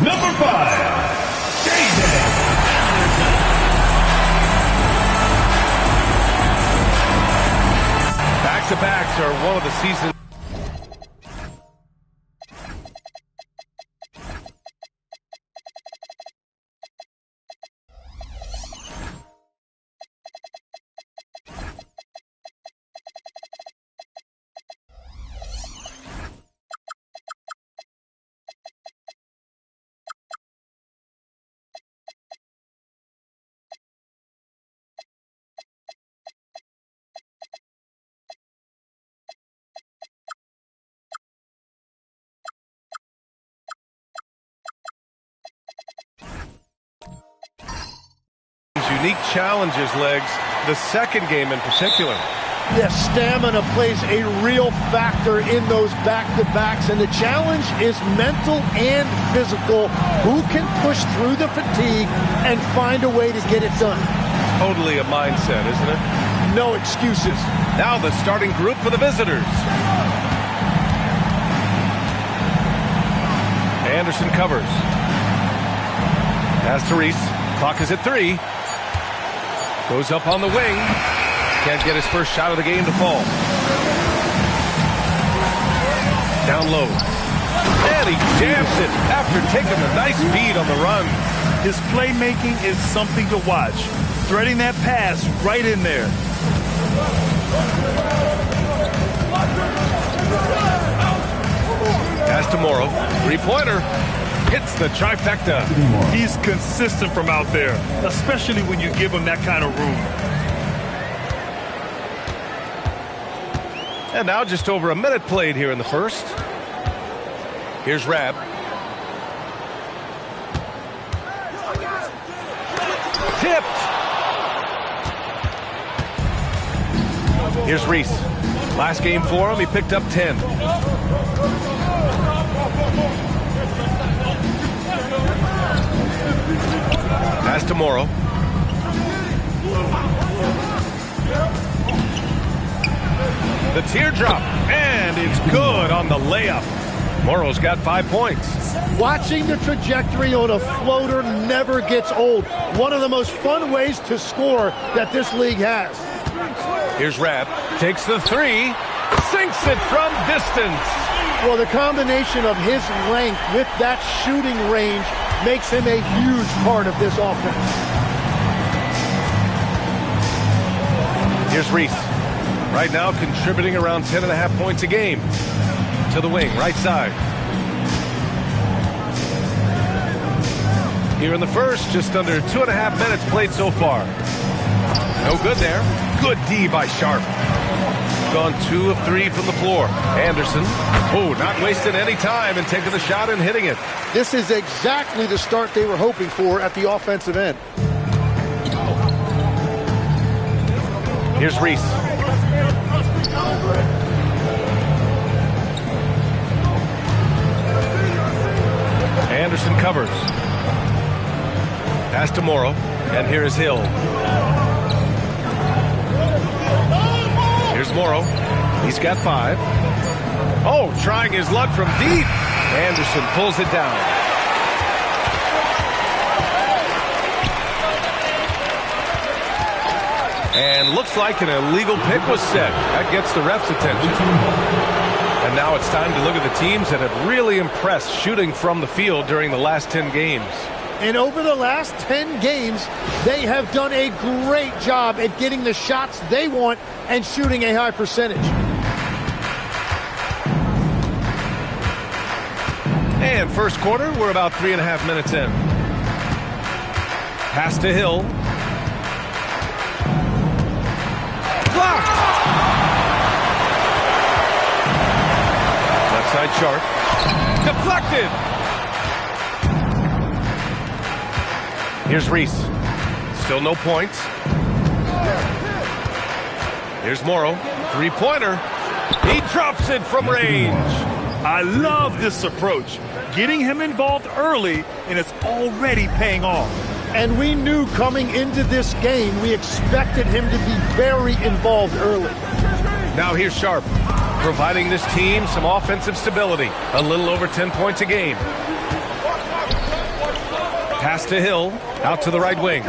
Number 5, David. Back-to-backs are one of the season's unique challenges, Legs, the second game in particular. Yes, stamina plays a real factor in those back-to-backs, and the challenge is mental and physical. Who can push through the fatigue and find a way to get it done? Totally a mindset, isn't it? No excuses. Now the starting group for the visitors. Anderson covers. Pass to Reese. Clock is at 3. Goes up on the wing. Can't get his first shot of the game to fall. Down low. And he jams it after taking a nice beat on the run. His playmaking is something to watch. Threading that pass right in there. Pass to Morrow. Three-pointer. Hits the trifecta. He's consistent from out there, especially when you give him that kind of room. And now just over a minute played here in the first. Here's Rab. Tipped. Here's Reese. Last game for him, he picked up 10. Pass to Morrow. The teardrop, and it's good on the layup. Morrow's got 5 points. Watching the trajectory on a floater never gets old. One of the most fun ways to score that this league has. Here's Rab. Takes the 3. Sinks it from distance. Well, the combination of his length with that shooting range makes him a huge part of this offense. Here's Reese. Right now contributing around 10.5 points a game. To the wing, right side. Here in the first, just under 2.5 minutes played so far. No good there. Good D by Sharp. Gone 2 of 3 from the floor. Anderson, not wasting any time and taking the shot and hitting it. This is exactly the start they were hoping for at the offensive end. Here's Reese. Anderson covers. Pass to Morrow, and here is Hill. Here's Morrow. He's got 5. Trying his luck from deep. Anderson pulls it down. And looks like an illegal pick was set. That gets the ref's attention. And now it's time to look at the teams that have really impressed shooting from the field during the last 10 games. And over the last 10 games, they have done a great job at getting the shots they want and shooting a high percentage. And first quarter, we're about 3.5 minutes in. Pass to Hill. Blocked! Left side Sharp. Deflected! Here's Reese. Still no points. Here's Morrow. Three-pointer. He drops it from range. I love this approach. Getting him involved early, and it's already paying off. And we knew coming into this game, we expected him to be very involved early. Now here's Sharp, providing this team some offensive stability. A little over 10 points a game. Pass to Hill, out to the right wing.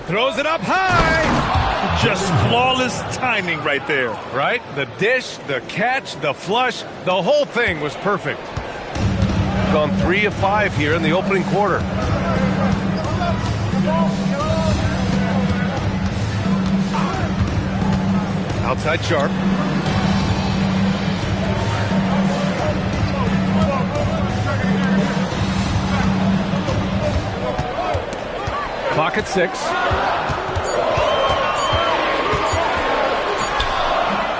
Throws it up high. Just flawless timing right there. Right? The dish, the catch, the flush, the whole thing was perfect. Gone 3 of 5 here in the opening quarter. Outside Sharp. Clock at 6.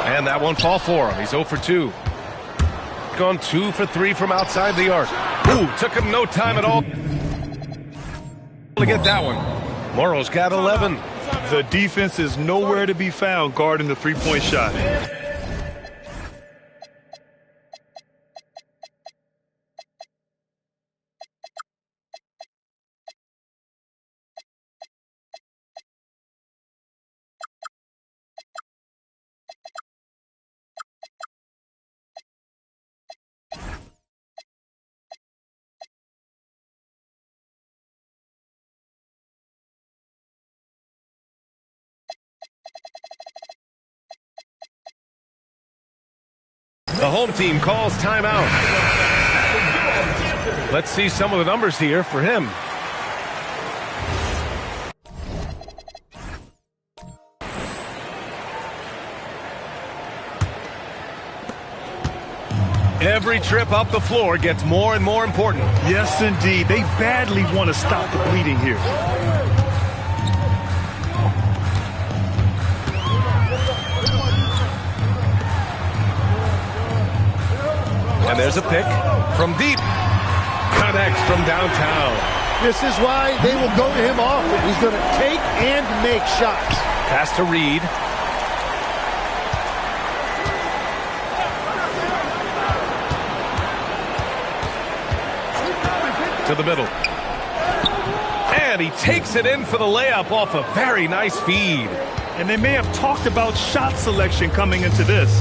And that won't fall for him. He's 0 for 2. Gone 2 for 3 from outside the arc. Ooh, took him no time at all to get that one. Morrow's got 11. The defense is nowhere to be found guarding the three-point shot. The home team calls timeout. Let's see some of the numbers here for him. Every trip up the floor gets more and more important. Yes, indeed. They badly want to stop the bleeding here. And there's a pick from deep. Connects from downtown. This is why they will go to him often. He's going to take and make shots. Pass to Reed. To the middle. And he takes it in for the layup off a very nice feed. And they may have talked about shot selection coming into this.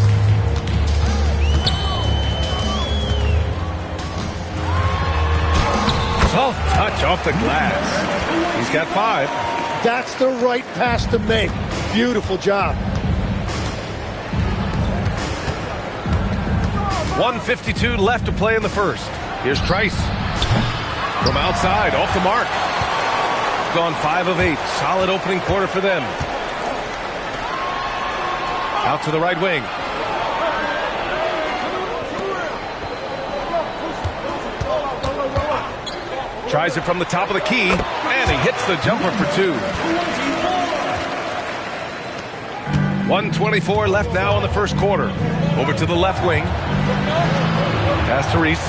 Soft touch off the glass. He's got 5. That's the right pass to make. Beautiful job. 1:52 left to play in the first. Here's Trice. From outside, off the mark. Gone 5 of 8. Solid opening quarter for them. Out to the right wing. Tries it from the top of the key, and he hits the jumper for 2. 1:24 left now in the first quarter. Over to the left wing. Pass to Reese.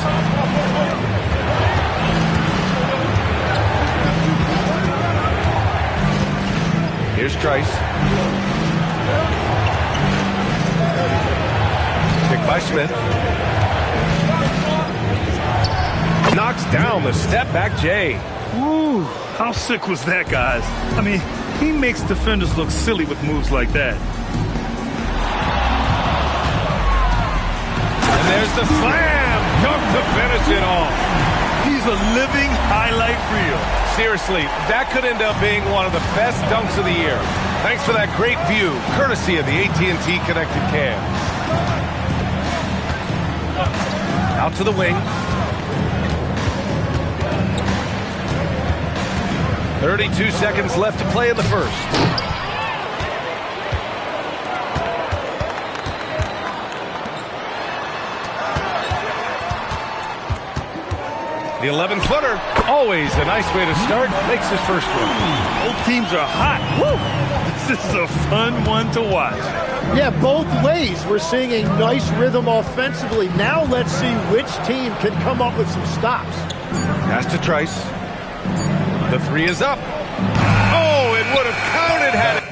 Here's Trice. Picked by Smith. Knocks down the step-back J. Ooh, how sick was that, guys? I mean, he makes defenders look silly with moves like that. And there's the slam dunk to finish it off. He's a living highlight reel. Seriously, that could end up being one of the best dunks of the year. Thanks for that great view, courtesy of the AT&T Connected Cam. Out to the wing. 32 seconds left to play in the first. The 11-footer, always a nice way to start, makes his first one. Both teams are hot. Woo! This is a fun one to watch. Yeah, both ways. We're seeing a nice rhythm offensively. Now let's see which team can come up with some stops. Pass to Trice. The 3 is up. Oh, it would have counted had it.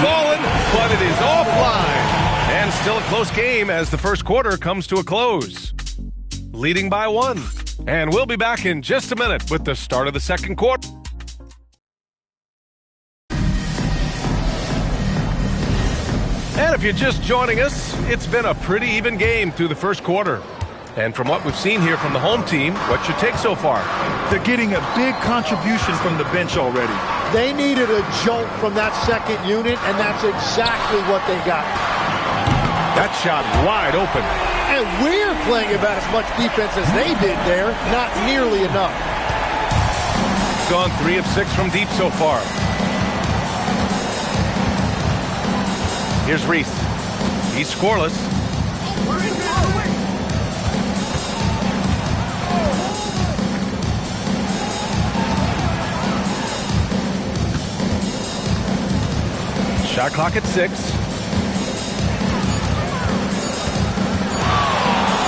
Fallen, but it is offline. And still a close game as the first quarter comes to a close. Leading by 1. And we'll be back in just a minute with the start of the second quarter. you're just joining us, it's been a pretty even game through the first quarter. And from what we've seen here from the home team, what's your take so far? They're getting a big contribution from the bench already. They needed a jolt from that second unit, and that's exactly what they got. That shot wide open. And we're playing about as much defense as they did there. Not nearly enough. Gone 3 of 6 from deep so far. Here's Reese. He's scoreless. Shot clock at 6.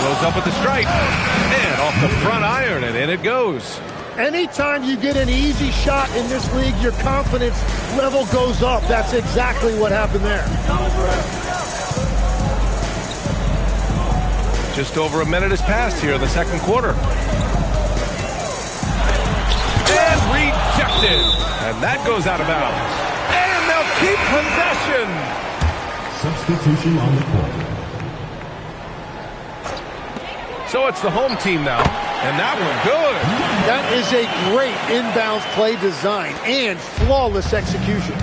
Goes up with the strike. And off the front iron, and in it goes. Anytime you get an easy shot in this league, your confidence level goes up. That's exactly what happened there. Just over a minute has passed here in the second quarter. And rejected. And that goes out of bounds. And they'll keep possession. Substitution on the court. So it's the home team now. And that one good. That is a great inbounds play design and flawless execution.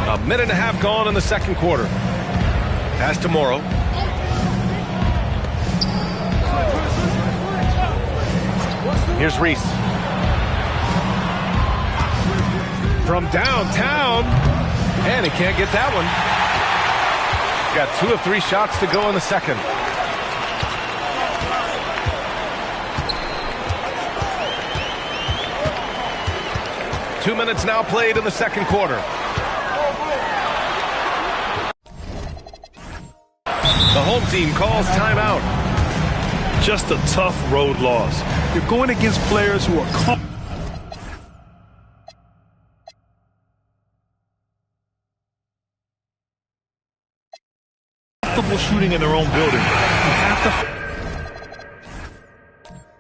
A minute and a half gone in the second quarter. Pass to Morrow. Here's Reese. From downtown. And he can't get that one. Got 2 of 3 shots to go in the second. Two minutes now played in the second quarter. The home team calls timeout. Just a tough road loss. You're going against players who are comfortable shooting in their own building. You have to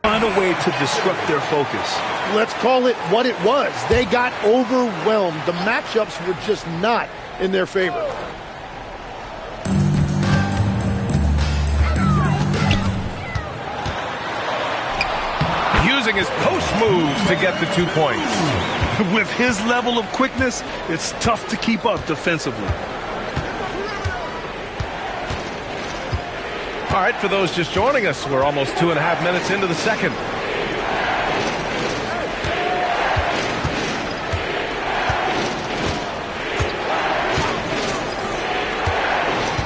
find a way to disrupt their focus. Let's call it what it was. They got overwhelmed. The matchups were just not in their favor. Using his post moves to get the 2 points. With his level of quickness, it's tough to keep up defensively. All right, for those just joining us, we're almost 2.5 minutes into the second.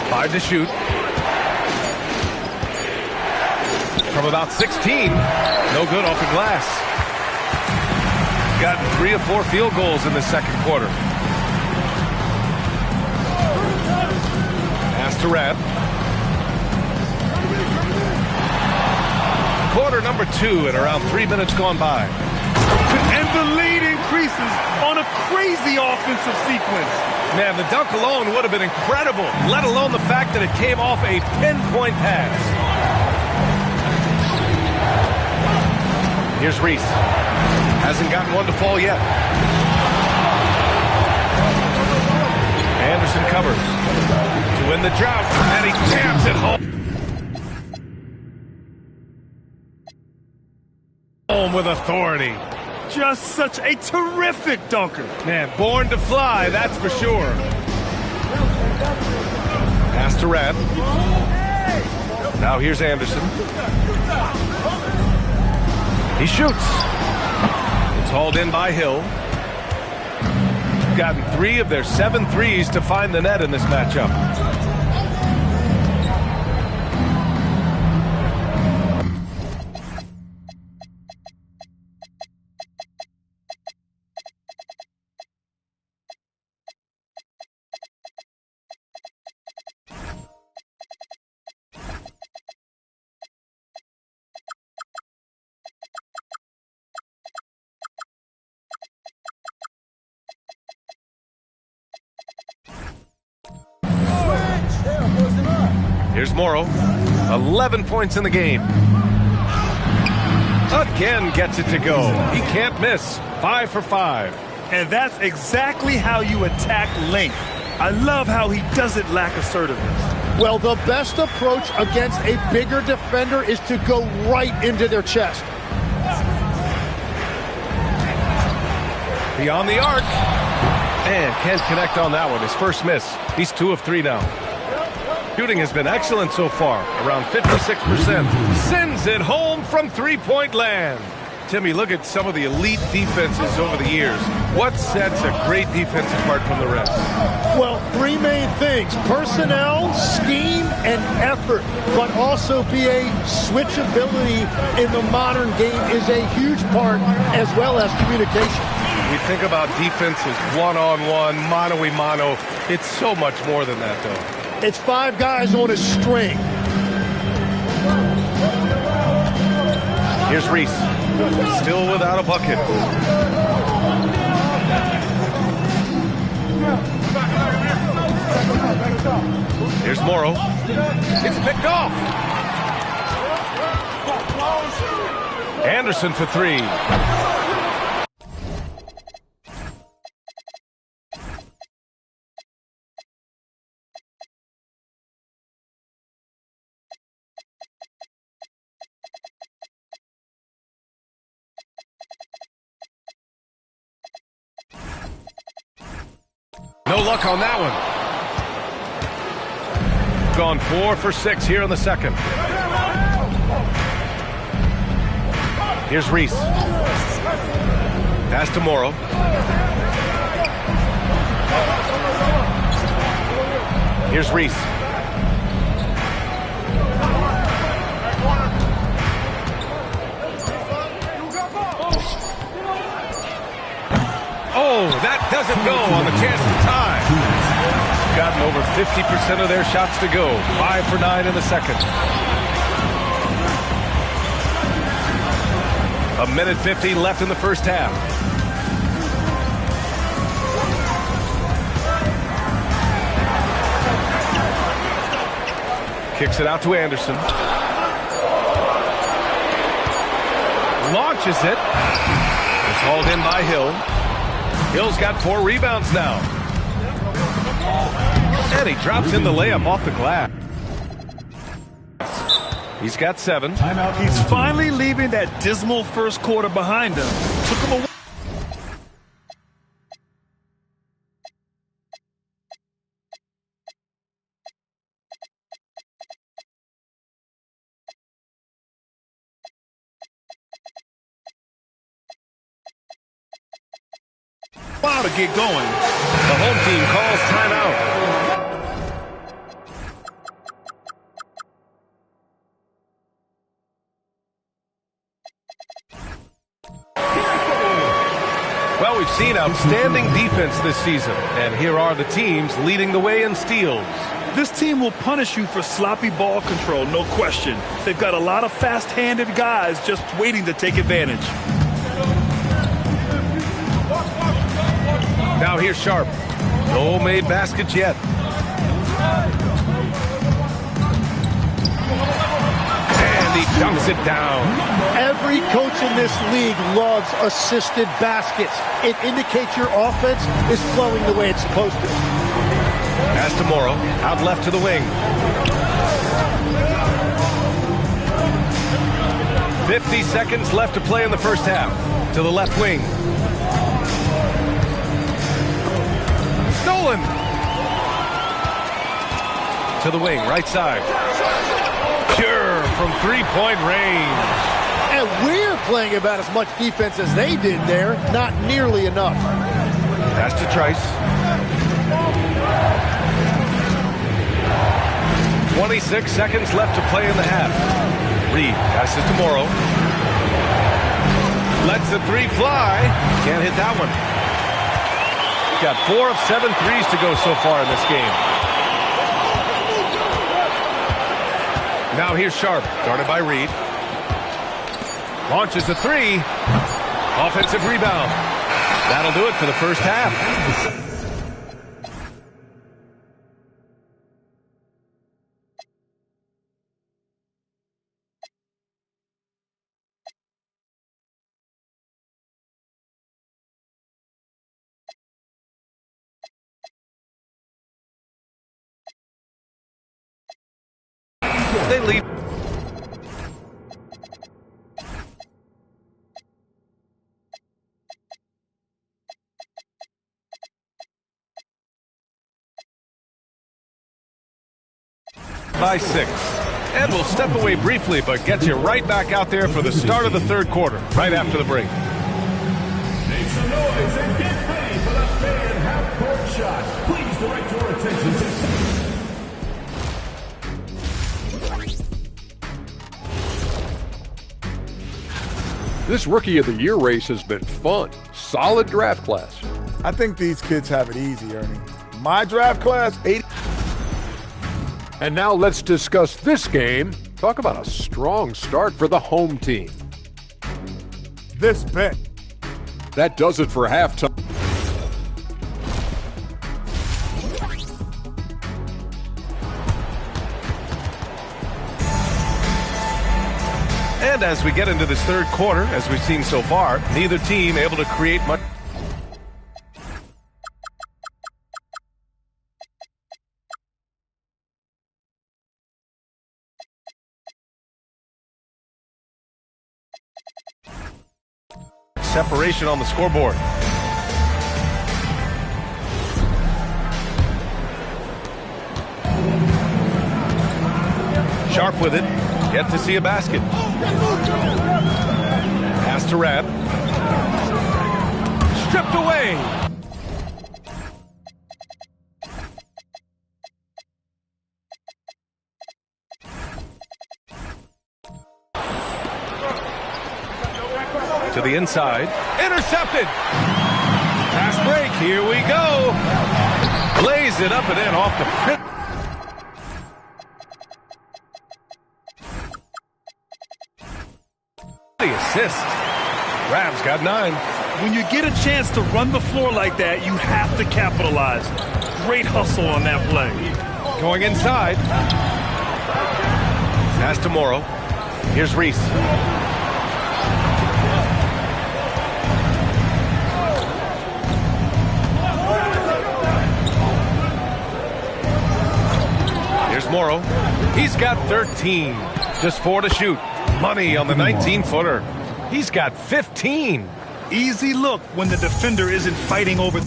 Five to shoot. From about 16. No good off the glass. Gotten 3 of 4 field goals in the second quarter. Pass to Rad. Quarter number 2 and around 3 minutes gone by. And the lead increases on a crazy offensive sequence. Man, the dunk alone would have been incredible, let alone the fact that it came off a pinpoint pass. Here's Reese. Hasn't gotten one to fall yet. Anderson covers to win the drought, and he jams it home. Home with authority. Just such a terrific dunker. Man, born to fly, that's for sure. Pass to Rad. Now here's Anderson. He shoots. It's hauled in by Hill. Gotten 3 of their 7 threes to find the net in this matchup. Here's Morrow. 11 points in the game. Again gets it to go. He can't miss. 5 for 5. And that's exactly how you attack length. I love how he doesn't lack assertiveness. Well, the best approach against a bigger defender is to go right into their chest. Beyond the arc. And can't connect on that one. His first miss. He's 2 of 3 now. Shooting has been excellent so far. Around 56%. Sends it home from three-point land. Timmy, look at some of the elite defenses over the years. What sets a great defense apart from the rest? Well, 3 main things: personnel, scheme, and effort. But also BA, switchability in the modern game is a huge part, as well as communication. We think about defenses one-on-one, mano-a-mano. It's so much more than that, though. It's 5 guys on a string. Here's Reese. Still without a bucket. Here's Morrow. It's picked off. Anderson for 3. No luck on that one. Gone 4 for 6 here in the second. Here's Reese. Pass to Morrow. Here's Reese. Oh, that doesn't go on the chance to tie. Gotten over 50% of their shots to go. 5 for 9 in the second. 1:50 left in the first half. Kicks it out to Anderson. Launches it. It's hauled in by Hill. Hill's got 4 rebounds now. And he drops in the layup off the glass. He's got 7. Timeout. He's finally leaving that dismal first quarter behind him. Took him away. Wow, to get going. The home team calls timeout. Well, we've seen outstanding defense this season, and here are the teams leading the way in steals. This team will punish you for sloppy ball control, no question. They've got a lot of fast-handed guys just waiting to take advantage. Now here's Sharp. No made baskets yet. And he dunks it down. Every coach in this league loves assisted baskets. It indicates your offense is flowing the way it's supposed to. Pass to Morrow. Out left to the wing. 50 seconds left to play in the first half. To the left wing. Stolen. To the wing, right side. Pure from three-point range. And we're playing about as much defense as they did there. Not nearly enough. Pass to Trice. 26 seconds left to play in the half. Reed passes to Morrow. Lets the 3 fly. Can't hit that one. Got 4 of 7 threes to go so far in this game. Now here's Sharp, guarded by Reed. Launches a 3. Offensive rebound. That'll do it for the first half. They lead. By 6. And we'll step away briefly, but get you right back out there for the start of the third quarter, right after the break. Make some noise and get ready for the fan half-court shot. Please direct your attention to... This Rookie of the Year race has been fun. Solid draft class. I think these kids have it easy, Ernie. My draft class, 80. And now let's discuss this game. Talk about a strong start for the home team. This bet. That does it for halftime. And as we get into this third quarter, as we've seen so far, neither team able to create much. Separation on the scoreboard. Sharp with it. Yet to see a basket. Pass to Rab. Stripped away. To the inside. Intercepted. Pass break. Here we go. Lays it up and in off the print. The assist. Rab's got 9. When you get a chance to run the floor like that, you have to capitalize. Great hustle on that play. Going inside. Pass to Morrow. Here's Reese. Here's Morrow. He's got 13. Just 4 to shoot. Money on the 19-footer. He's got 15. Easy look when the defender isn't fighting over.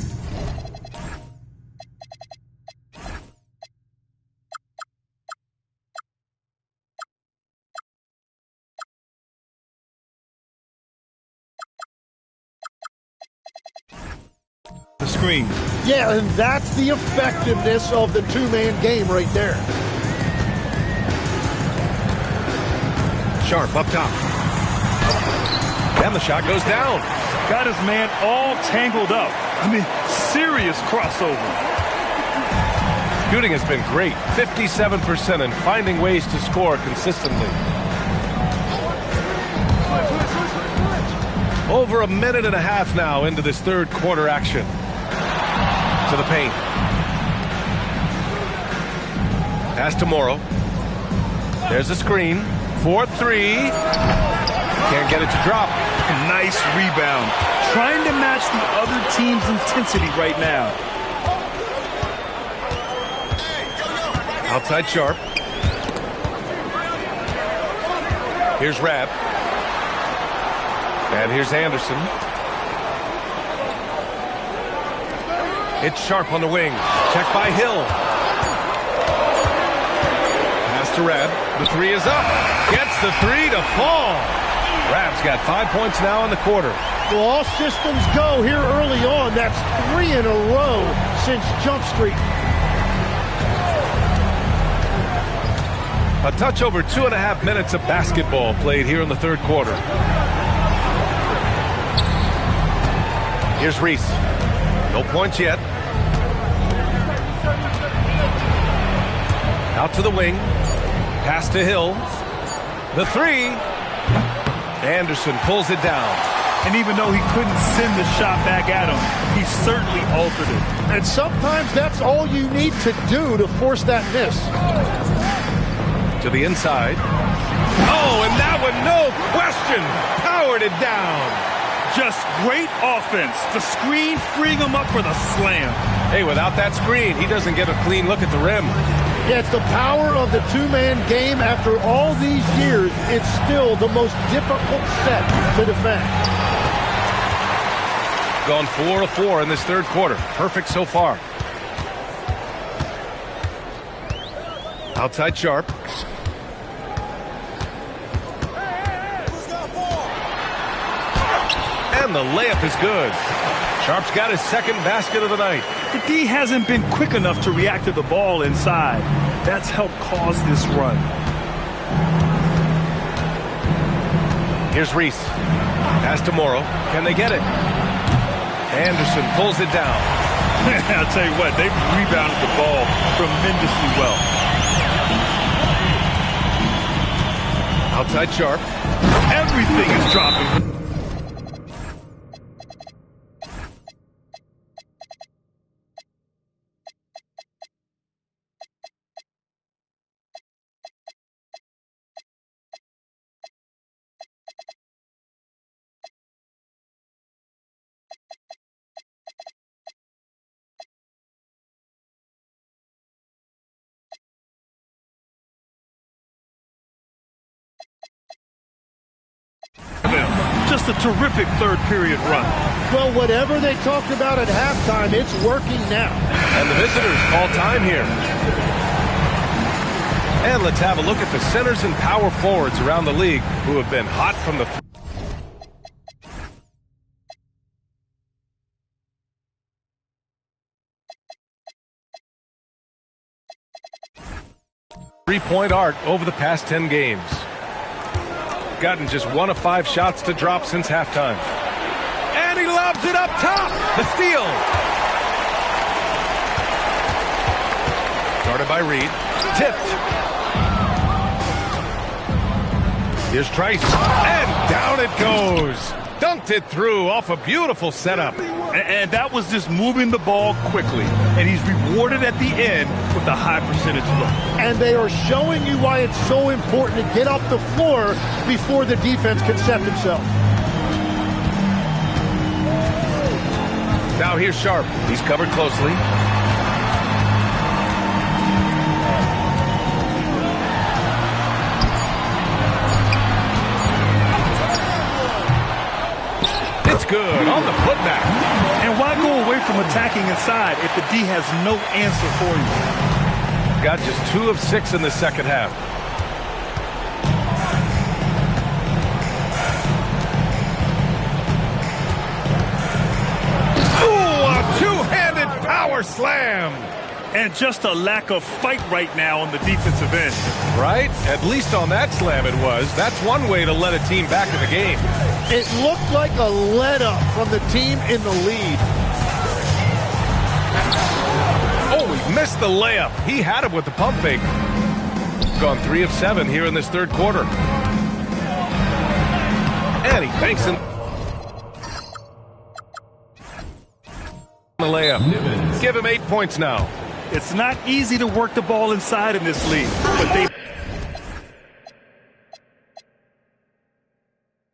The screen. Yeah, and that's the effectiveness of the two-man game right there. Sharp up top. And the shot goes down. Got his man all tangled up. I mean, serious crossover. Shooting has been great. 57% and finding ways to score consistently. Over a minute and a half now into this third quarter action. To the paint. Pass to Morrow. There's a screen. 4-3. Can't get it to drop. Nice rebound. Trying to match the other team's intensity right now. Outside Sharp. Here's Rab. And here's Anderson. It's Sharp on the wing. Check by Hill. Pass to Rab. The 3 is up. Gets the 3 to fall. Rab's got 5 points now in the quarter. Well, all systems go here early on. That's 3 in a row since Jump Street. A touch over 2.5 minutes of basketball played here in the third quarter. Here's Reese. No points yet. Out to the wing. Pass to Hill. The 3. Anderson pulls it down. And even though he couldn't send the shot back at him, he certainly altered it. And sometimes that's all you need to do to force that miss. To the inside. Oh, and that one, no question, powered it down. Just great offense. The screen freeing him up for the slam. Hey, without that screen, he doesn't get a clean look at the rim. Yeah, it's the power of the two-man game. After all these years, it's still the most difficult set to defend. Gone 4 of 4 in this third quarter. Perfect so far. Outside Sharp. And the layup is good. Sharp's got his second basket of the night. The D hasn't been quick enough to react to the ball inside. That's helped cause this run. Here's Reese. Pass to Morrow. Can they get it? Anderson pulls it down. I'll tell you what, they've rebounded the ball tremendously well. Outside Sharp. Everything is dropping. Just a terrific third period run. Well, whatever they talked about at halftime, it's working now. And the visitors call time here. And let's have a look at the centers and power forwards around the league who have been hot from the... Three-point arc over the past 10 games. Gotten just 1 of 5 shots to drop since halftime. And he lobs it up top. The steal. Guarded by Reed. Tipped. Here's Trice. And down it goes. Dunked it through off a beautiful setup. And that was just moving the ball quickly. And he's rewarded at the end with a high percentage look. And they are showing you why it's so important to get up the floor before the defense can set themselves. Now here's Sharp. He's covered closely. It's good on the putback. And why go away from attacking inside if the D has no answer for you? Got just 2 of 6 in the second half. Ooh, a two-handed power slam. And just a lack of fight right now on the defensive end. Right? At least on that slam it was. That's one way to let a team back in the game. It looked like a let-up from the team in the lead. Oh, he missed the layup. He had it with the pump fake. Gone 3 of 7 here in this third quarter. And he banks in the layup. Give him 8 points now. It's not easy to work the ball inside in this league, but they've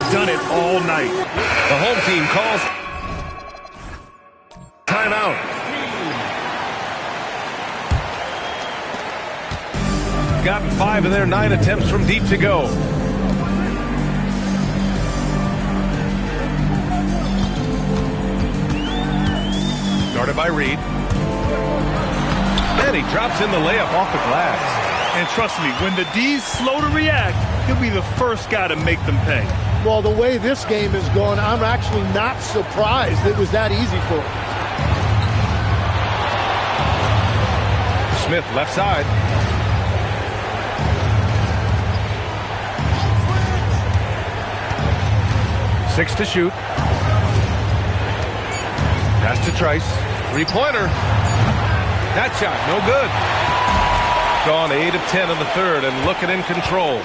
done it all night. The home team calls timeout. Gotten 5 of their 9 attempts from deep to go. Guarded by Reed. And he drops in the layup off the glass. And trust me, when the D's slow to react, he'll be the first guy to make them pay. Well, the way this game is going, I'm actually not surprised it was that easy for him. Smith left side. Six to shoot. Pass to Trice. Three-pointer. That shot, no good. Gone 8 of 10 in the third and looking in control.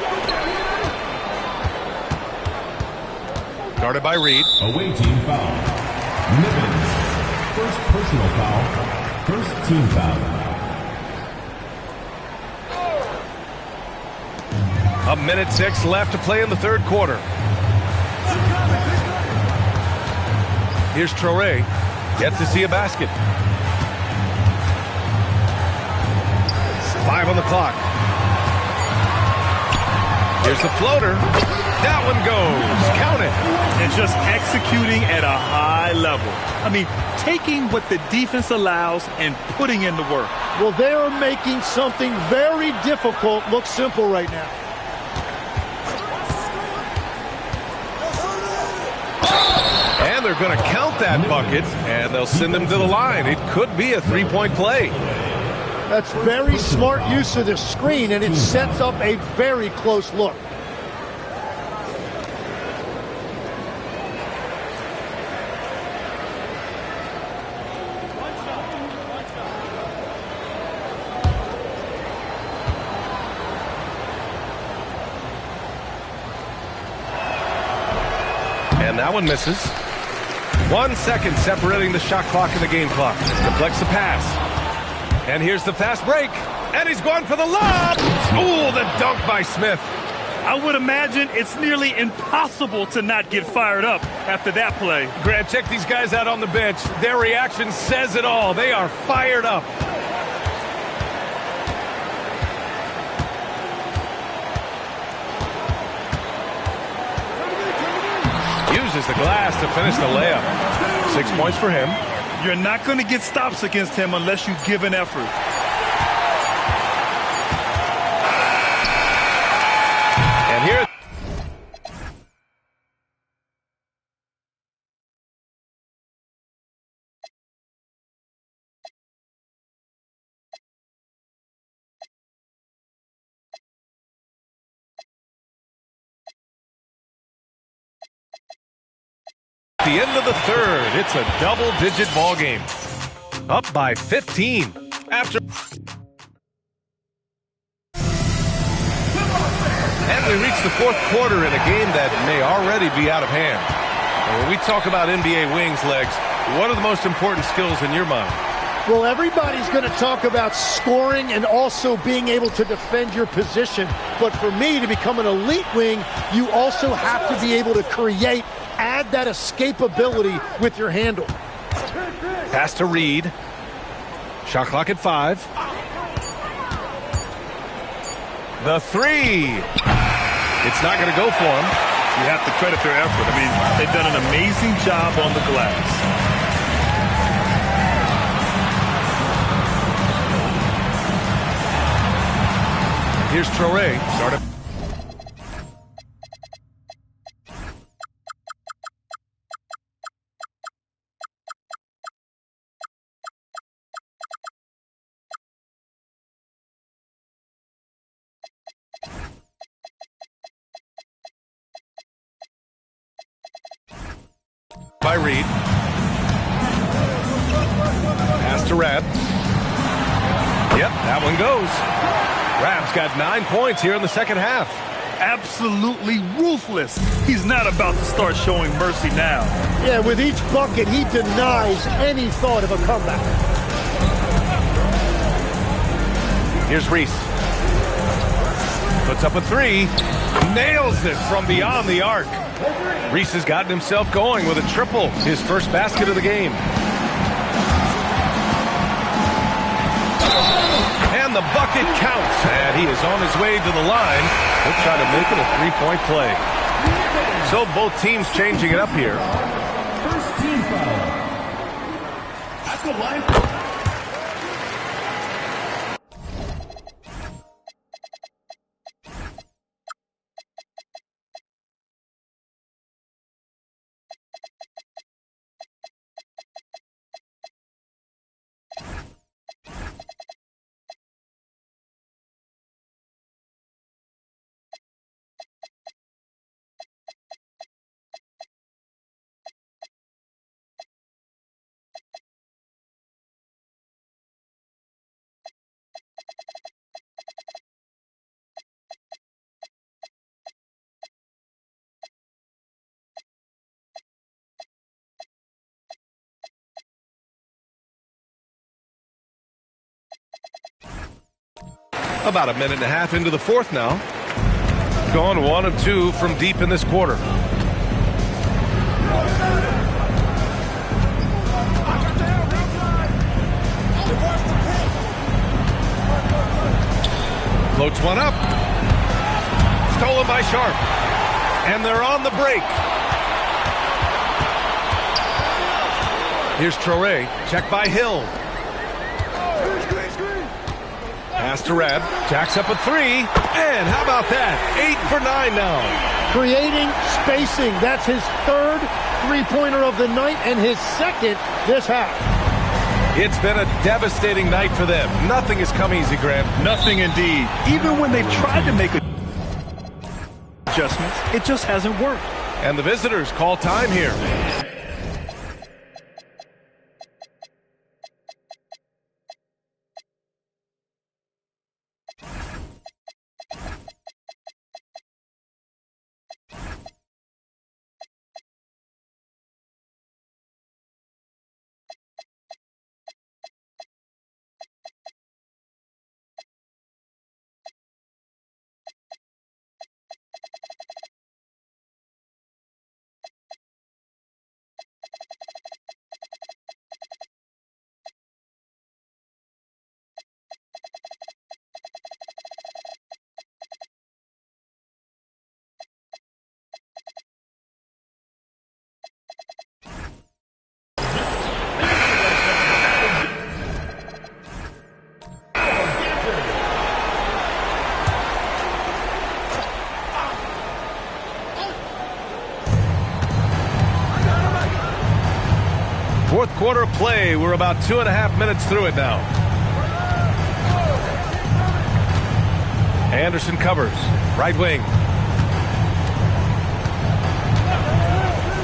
Guarded by Reed. Away team foul. Billikens. First personal foul. First team foul. A minute 6 left to play in the third quarter. Here's Traore. Yet to see a basket. 5 on the clock. Here's the floater. That one goes. Count it. And just executing at a high level. I mean, taking what the defense allows and putting in the work. Well, they are making something very difficult look simple right now. And they're going to count that bucket, and they'll send him to the line. It could be a three-point play. That's very smart use of the screen, and it sets up a very close look. And that one misses. 1 second separating the shot clock and the game clock. Deflects the pass. And here's the fast break. And he's going for the lob. Ooh, the dunk by Smith. I would imagine it's nearly impossible to not get fired up after that play. Grant, check these guys out on the bench. Their reaction says it all. They are fired up. Uses the glass to finish the layup. 6 points for him. You're not going to get stops against him unless you give an effort. And here... the end of the third, it's a double-digit ball game. Up by 15 after... And we reach the fourth quarter in a game that may already be out of hand. And when we talk about NBA wings, Legs, what are the most important skills in your mind? Well, everybody's going to talk about scoring and also being able to defend your position. But for me, to become an elite wing, you also have to be able to create, add that escapability with your handle. Pass to Reed. Shot clock at 5. The three. It's not going to go for him. You have to credit their effort. I mean, they've done an amazing job on the glass. Here's Traore. Started. By Reed. Pass to Rab. Yep, that one goes. Rab's got 9 points here in the second half. Absolutely ruthless. He's not about to start showing mercy now. Yeah, with each bucket, he denies any thought of a comeback. Here's Reese. Puts up a three. Nails it from beyond the arc. Reese has gotten himself going with a triple, his first basket of the game. And the bucket counts, and he is on his way to the line. He'll try to make it a three-point play. So both teams changing it up here. First team foul. At the line. About a minute and a half into the fourth now. Gone 1 of 2 from deep in this quarter. Floats one up. Stolen by Sharp. And they're on the break. Here's Traore. Check by Hill. Pass to Rad. Jacks up a three. And how about that? 8 for 9 now. Creating spacing. That's his third three-pointer of the night and his second this half. It's been a devastating night for them. Nothing has come easy, Grant. Nothing indeed. Even when they've tried to make adjustments, it just hasn't worked. And the visitors call time here. Fourth quarter of play. We're about 2.5 minutes through it now. Anderson covers. Right wing.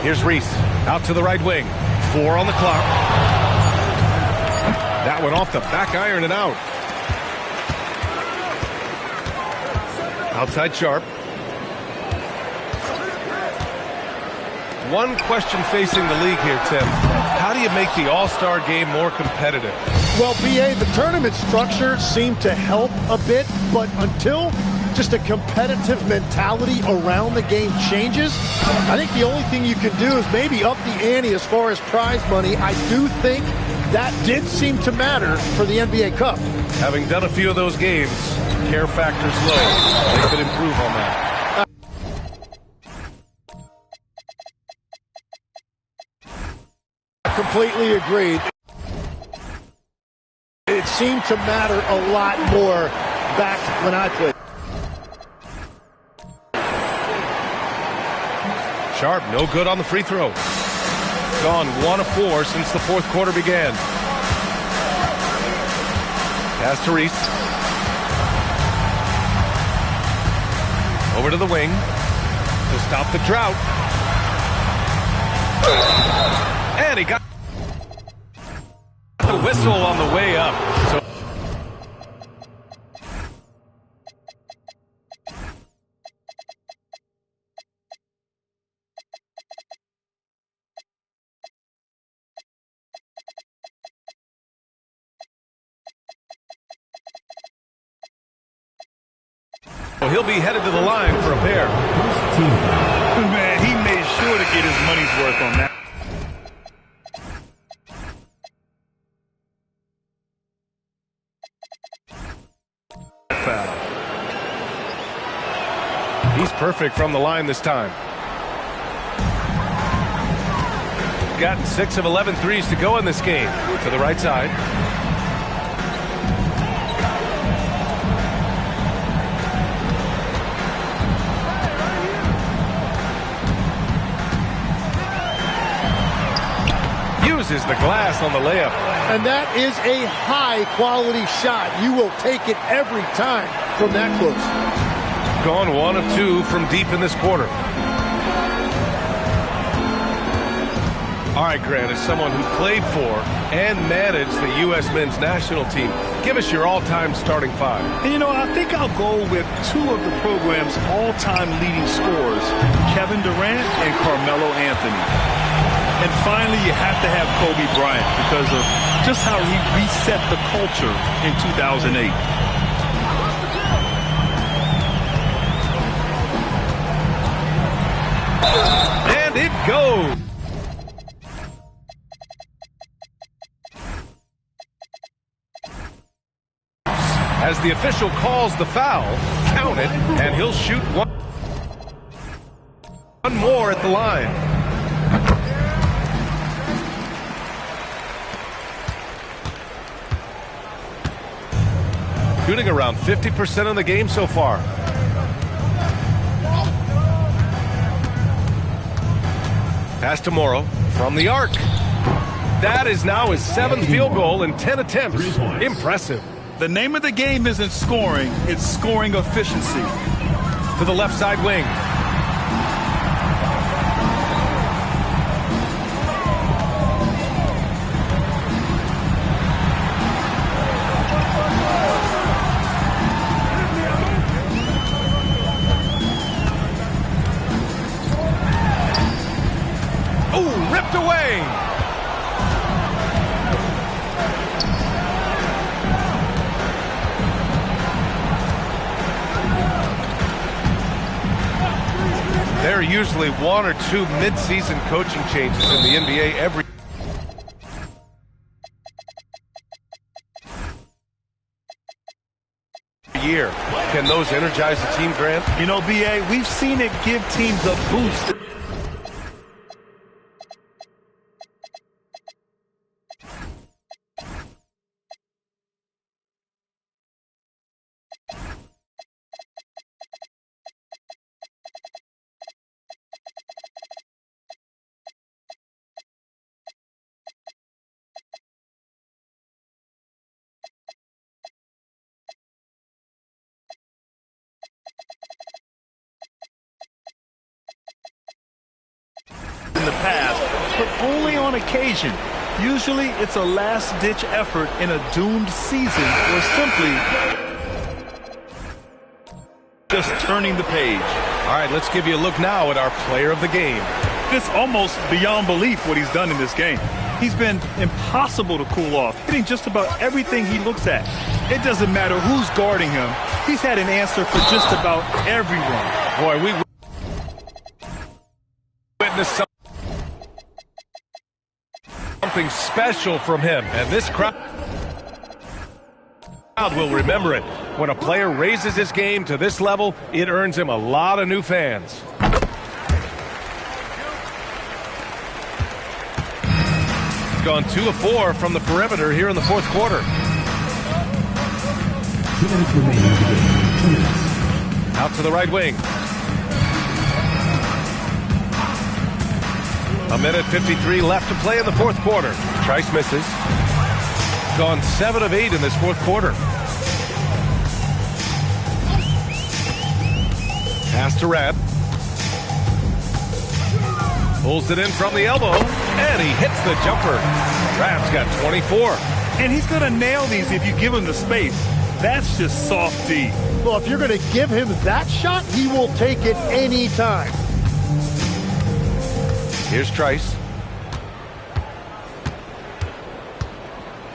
Here's Reese. Out to the right wing. 4 on the clock. That one off the back iron and out. Outside Sharp. One question facing the league here, Tim. How do you make the All-Star game more competitive? Well, BA, the tournament structure seemed to help a bit, but until just a competitive mentality around the game changes, I think the only thing you can do is maybe up the ante as far as prize money. I do think that did seem to matter for the NBA Cup. Having done a few of those games, care factor's low. They could improve on that. Completely agreed. It seemed to matter a lot more back when I played. Sharp, no good on the free throw. Gone 1 of 4 since the fourth quarter began. Pass to Reese. Over to the wing to stop the drought. And he got the whistle on the way up. So he'll be headed to the line for a pair. Man, he made sure to get his money's worth on that. Foul. He's perfect from the line this time. Gotten 6 of 11 threes to go in this game. To the right side. Uses the glass on the layup. And that is a high-quality shot. You will take it every time from that close. Gone 1 of 2 from deep in this quarter. All right, Grant, as someone who played for and managed the U.S. men's national team, give us your all-time starting 5. And, you know, I think I'll go with 2 of the program's all-time leading scorers, Kevin Durant and Carmelo Anthony. And finally, you have to have Kobe Bryant because of just how he reset the culture in 2008. And it goes. As the official calls the foul, count it, and he'll shoot one more at the line. Shooting around 50% in the game so far. Pass to Morrow from the arc. That is now his 7th field goal in 10 attempts. Impressive. The name of the game isn't scoring, it's scoring efficiency. To the left side wing. Oh, ripped away. There are usually 1 or 2 mid-season coaching changes in the NBA every year. Can those energize the team, Grant? You know, B.A., we've seen it give teams a boost. In the past, but only on occasion. Usually it's a last-ditch effort in a doomed season or simply just turning the page. All right, let's give you a look now at our player of the game. It's almost beyond belief what he's done in this game. He's been impossible to cool off, hitting just about everything he looks at. It doesn't matter who's guarding him. He's had an answer for just about everyone. Boy, we witnessed something special from him, and this crowd will remember it. When a player raises his game to this level, it earns him a lot of new fans. Gone 2 of 4 from the perimeter here in the 4th quarter. 2 minutes remaining in the game. 2 minutes. Out to the right wing. 1:53 left to play in the 4th quarter. Trice misses. Gone 7 of 8 in this 4th quarter. Pass to Rad. Pulls it in from the elbow, and he hits the jumper. Rad's got 24. And he's going to nail these if you give him the space. That's just soft D. Well, if you're going to give him that shot, he will take it any time. Here's Trice.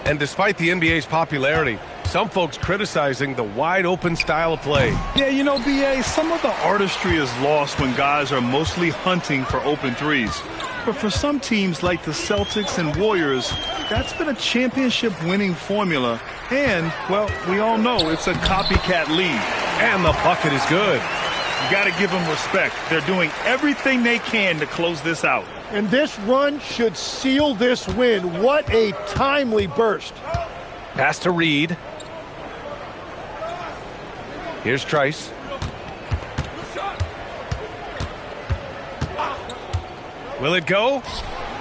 And despite the NBA's popularity, some folks criticizing the wide-open style of play. Yeah, you know, B.A., some of the artistry is lost when guys are mostly hunting for open threes. But for some teams like the Celtics and Warriors, that's been a championship-winning formula. And, well, we all know it's a copycat league. And the bucket is good. You got to give them respect. They're doing everything they can to close this out. And this run should seal this win. What a timely burst. Pass to Reed. Here's Trice. Will it go?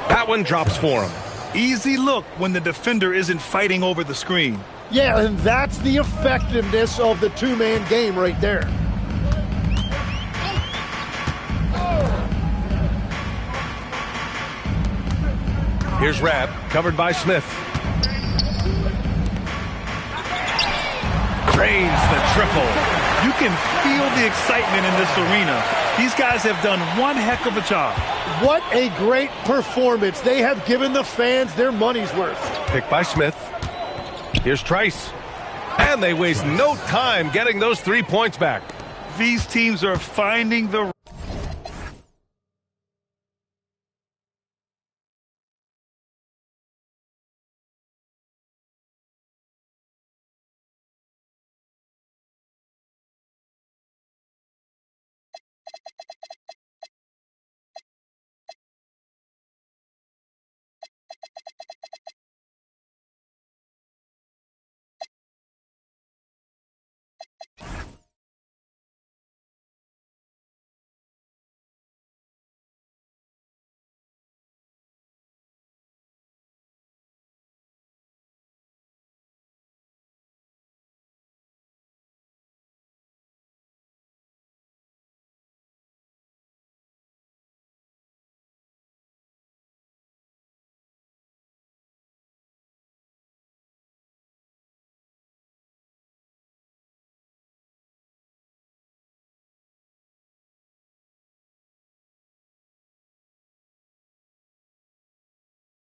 That one drops for him. Easy look when the defender isn't fighting over the screen. Yeah, and that's the effectiveness of the two-man game right there. Here's Rad, covered by Smith. Drains the triple. You can feel the excitement in this arena. These guys have done one heck of a job. What a great performance. They have given the fans their money's worth. Picked by Smith. Here's Trice. And they waste no time getting those 3 points back. These teams are finding the